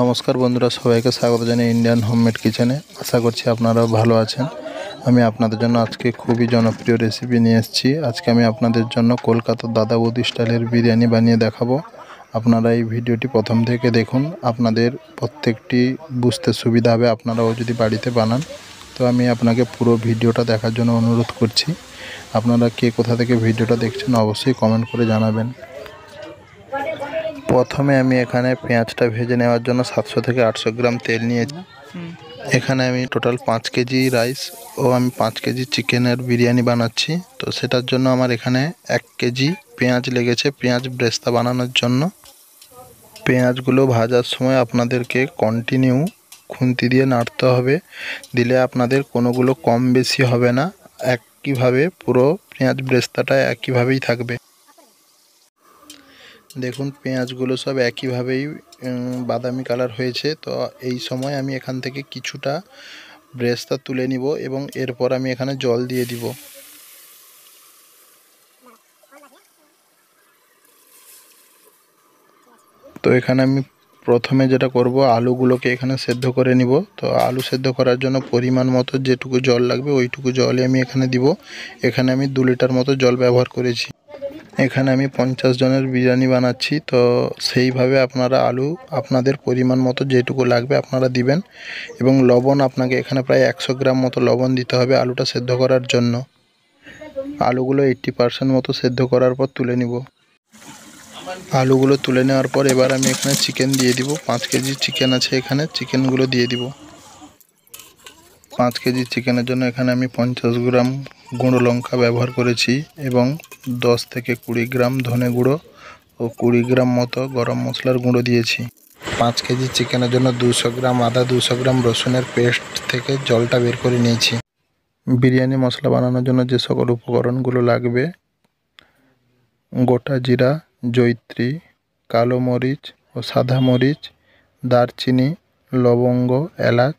নমস্কার বন্ধুরা, সবাইকে স্বাগত জানাই ইন্ডিয়ান হোমমেড কিচেনে। আশা করছি আপনারা ভালো আছেন। আমি আপনাদের জন্য আজকে খুবই জনপ্রিয় রেসিপি নিয়ে এসেছি। আজকে আমি আপনাদের জন্য কলকাতার দাদা বৌদি স্টাইলের বিরিয়ানি বানিয়ে দেখাবো। আপনারা এই ভিডিওটি প্রথম থেকে দেখুন, আপনাদের প্রত্যেকটি বুঝতে সুবিধা হবে আপনারাও যদি বাড়িতে বানান। তো আমি আপনাকে পুরো ভিডিওটা দেখার জন্য অনুরোধ করছি। আপনারা কে কোথা থেকে ভিডিওটা দেখছেন অবশ্যই কমেন্ট করে জানাবেন। প্রথমে আমি এখানে পেঁয়াজটা ভেজে নেওয়ার জন্য 700 থেকে 800 গ্রাম তেল নিয়েছি। এখানে আমি টোটাল 5 কেজি রাইস ও আমি 5 কেজি চিকেনের বিরিয়ানি বানাচ্ছি। তো সেটার জন্য আমার এখানে 1 কেজি পেঁয়াজ লেগেছে পেঁয়াজ ব্রেস্তা বানানোর জন্য। পেঁয়াজগুলো ভাজার সময় আপনাদেরকে কন্টিনিউ খুন্তি দিয়ে নাড়তে হবে, দিলে আপনাদের কোনোগুলো কম বেশি হবে না, একইভাবে পুরো পেঁয়াজ ব্রেস্তাটা একইভাবেই থাকবে। দেখুন পেঁয়াজগুলো সব একইভাবেই বাদামি কালার হয়েছে। তো এই সময় আমি এখান থেকে কিছুটা ব্রেস্তা তুলে নিব এবং এরপর আমি এখানে জল দিয়ে দিব। তো এখানে আমি প্রথমে যেটা করব, আলুগুলোকে এখানে সেদ্ধ করে নিব। তো আলু সেদ্ধ করার জন্য পরিমাণ মতো যেটুকু জল লাগবে ওইটুকু জলই আমি এখানে দিব। এখানে আমি 2 লিটার মতো জল ব্যবহার করেছি। এখানে আমি 50 জনের বিরিয়ানি বানাচ্ছি। তো সেইভাবে আপনারা আলু আপনাদের পরিমাণ মতো যেটুকু লাগবে আপনারা দিবেন। এবং লবণ আপনাকে এখানে প্রায় 100 গ্রাম মতো লবণ দিতে হবে আলুটা সেদ্ধ করার জন্য। আলুগুলো 80% মতো সেদ্ধ করার পর তুলে নিব। আলুগুলো তুলে নেওয়ার পর এবার আমি এখানে চিকেন দিয়ে দিব। 5 কেজি চিকেন আছে, এখানে চিকেনগুলো দিয়ে দিব। 5 কেজি চিকেনের জন্য এখানে আমি 50 গ্রাম গুঁড়ো লঙ্কা ব্যবহার করেছি এবং 10 থেকে 20 গ্রাম ধনে গুঁড়ো ও 20 গ্রাম মতো গরম মশলার গুঁড়ো দিয়েছি। 5 কেজি চিকেনের জন্য 200 গ্রাম আদা 200 গ্রাম রসুনের পেস্ট থেকে জলটা বের করে নিয়েছি। বিরিয়ানি মশলা বানানোর জন্য যে সকল উপকরণগুলো লাগবে, গোটা জিরা, জয়িত্রী, কালো মরিচ ও সাদা মরিচ, দারচিনি, লবঙ্গ, এলাচ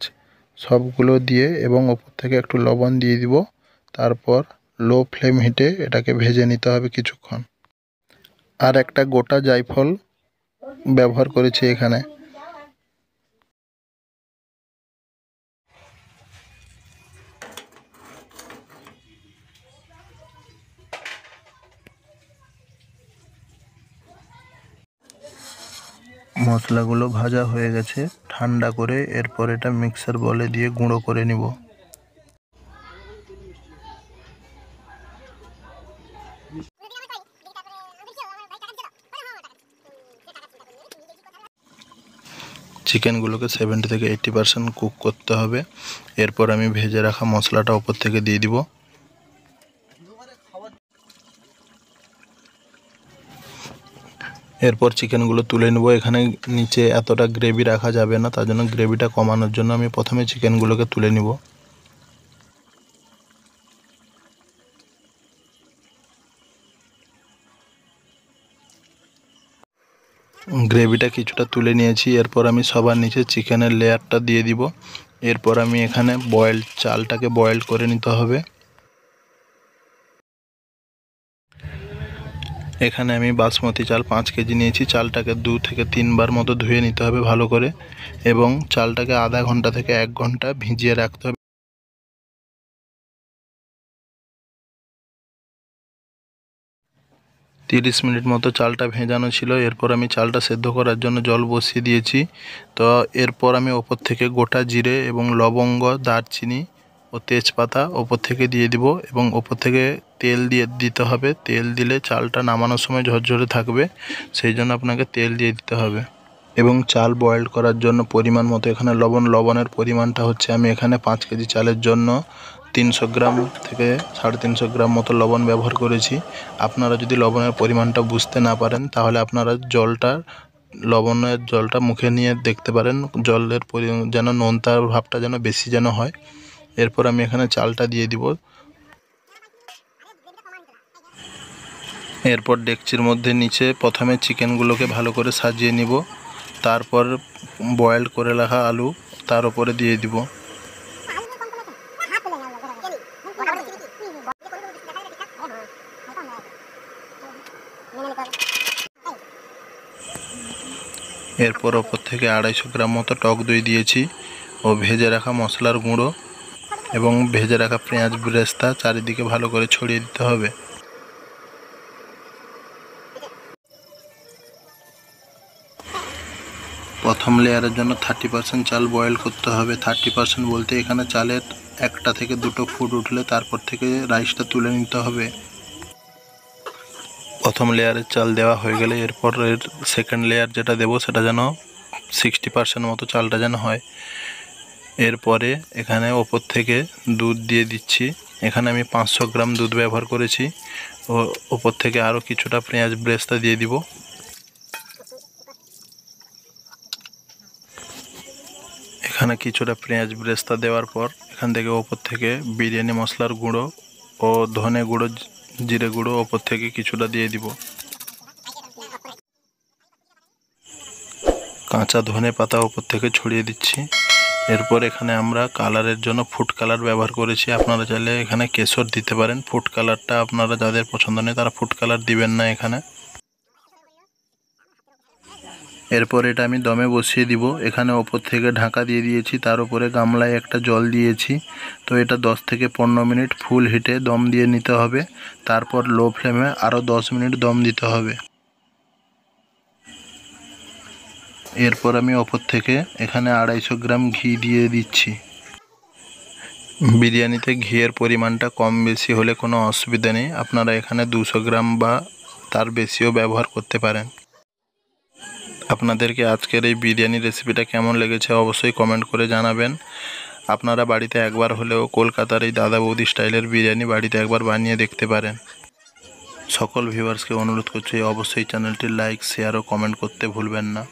সবগুলো দিয়ে এবং ওপর থেকে একটু লবণ দিয়ে দিব। তারপর লো ফ্লেম হিটে এটাকে ভেজে নিতে হবে কিছুক্ষণ। আর একটা গোটা জায়ফল ব্যবহার করেছি এখানে। মশলাগুলো ভাজা হয়ে গেছে, ঠান্ডা করে এরপর এটা মিক্সার বলে দিয়ে গুঁড়ো করে নিব। চিকেনগুলোকে 70 থেকে 80% কুক করতে হবে। এরপর আমি ভেজে রাখা মশলাটা ওপর থেকে দিয়ে দিব। এরপর চিকেনগুলো তুলে নেব। এখানে নিচে এতটা গ্রেভি রাখা যাবে না, তার জন্য গ্রেভিটা কমানোর জন্য আমি প্রথমে চিকেনগুলোকে তুলে নিব। গ্রেভিটা কিছুটা তুলে নিয়েছি। এরপর আমি সবার নিচে চিকেনের লেয়ারটা দিয়ে দিব। এরপর আমি এখানে চালটাকে বয়েল করে নিতে হবে। এখানে আমি বাসমতি চাল 5 কেজি নিয়েছি। চালটাকে 2 থেকে 3 বার মতো ধুয়ে নিতে হবে ভালো করে এবং চালটাকে আধা ঘন্টা থেকে 1 ঘন্টা ভিজিয়ে রাখতে হবে। 30 মিনিট মতো চালটা ভেজানো ছিল। এরপর আমি চালটা সেদ্ধ করার জন্য জল বসিয়ে দিয়েছি। তো এরপর আমি ওপর থেকে গোটা জিরে এবং লবঙ্গ, দারচিনি ও তেজপাতা ওপর থেকে দিয়ে দিব এবং ওপর থেকে তেল দিতে হবে। তেল দিলে চালটা নামানোর সময় ঝরঝরে থাকবে, সেই জন্য আপনাকে তেল দিয়ে দিতে হবে। এবং চাল বয়েল করার জন্য পরিমাণ মতো এখানে লবণের পরিমাণটা হচ্ছে, আমি এখানে 5 কেজি চালের জন্য 300 গ্রাম থেকে 350 গ্রাম মতো লবণ ব্যবহার করেছি। আপনারা যদি লবণের পরিমাণটা বুঝতে না পারেন তাহলে আপনারা লবণের জলটা মুখে নিয়ে দেখতে পারেন, জলের যেন নোনতার ভাবটা যেন বেশি যেন হয়। এরপর আমি এখানে চালটা দিয়ে দিব। এরপর ডেকচির মধ্যে নিচে প্রথমে চিকেনগুলোকে ভালো করে সাজিয়ে নিব। তারপর বয়েল করে রাখা আলু তার উপরে দিয়ে দিব। এরপর ওপর থেকে 250 গ্রাম মতো টক দই দিয়েছি ও ভেজে রাখা মশলার গুঁড়ো এবং ভেজে রাখা পেঁয়াজ বেরেস্তা চারিদিকে ভালো করে ছড়িয়ে দিতে হবে। প্রথম লেয়ারের জন্য 30% চাল বয়েল করতে হবে। 30% বলতে এখানে চালের 1টা থেকে 2টো ফুট উঠলে তারপর থেকে রাইসটা তুলে নিতে হবে। প্রথম লেয়ারের চাল দেওয়া হয়ে গেলে এরপর সেকেন্ড লেয়ার যেটা দেবো সেটা যেন 60% মতো চালটা যেন হয়। এরপরে এখানে ওপর থেকে দুধ দিয়ে দিচ্ছি। এখানে আমি 500 গ্রাম দুধ ব্যবহার করেছি ও ওপর থেকে আরও কিছুটা পেঁয়াজ বেরেস্তা দিয়ে দিব। এখানে কিছুটা পেঁয়াজ বেরেস্তা দেওয়ার পর এখান থেকে ওপর থেকে বিরিয়ানি মশলার গুঁড়ো ও ধনে গুঁড়ো জিরে গুঁড়ো ওপর থেকে কিছুটা দিয়ে দিব। কাঁচা ধনে পাতা ওপর থেকে ছড়িয়ে দিচ্ছি। এরপর এখানে আমরা কালারের জন্য ফুড কালার ব্যবহার করেছি। আপনারা চাইলে এখানে কেশর দিতে পারেন। ফুড কালারটা আপনারা যাদের পছন্দ নেই তারা ফুড কালার দিবেন না এখানে। এরপর এটা আমি দমে বসিয়ে দিব। এখানে ওপর থেকে ঢাকা দিয়ে দিয়েছি, তার উপরে গামলায় একটা জল দিয়েছি। তো এটা 10 থেকে 15 মিনিট ফুল হিটে দম দিয়ে নিতে হবে। তারপর লো ফ্লেমে আরও 10 মিনিট দম দিতে হবে। এরপর আমি ওপর থেকে এখানে 250 গ্রাম ঘি দিয়ে দিচ্ছি। বিরিয়ানিতে ঘিয়ের পরিমাণটা কম বেশি হলে কোনো অসুবিধা নেই, আপনারা এখানে 200 গ্রাম বা তার বেশিও ব্যবহার করতে পারেন। আপনাদেরকে আজকের এই বিরিয়ানি রেসিপিটা কেমন লেগেছে অবশ্যই কমেন্ট করে জানাবেন। আপনারা বাড়িতে একবার হলেও কলকাতার এই দাদা বৌদি স্টাইলের বিরিয়ানি বাড়িতে একবার বানিয়ে দেখতে পারেন। সকল ভিউয়ার্সকে অনুরোধ করছি অবশ্যই চ্যানেলটি লাইক, শেয়ার ও কমেন্ট করতে ভুলবেন না।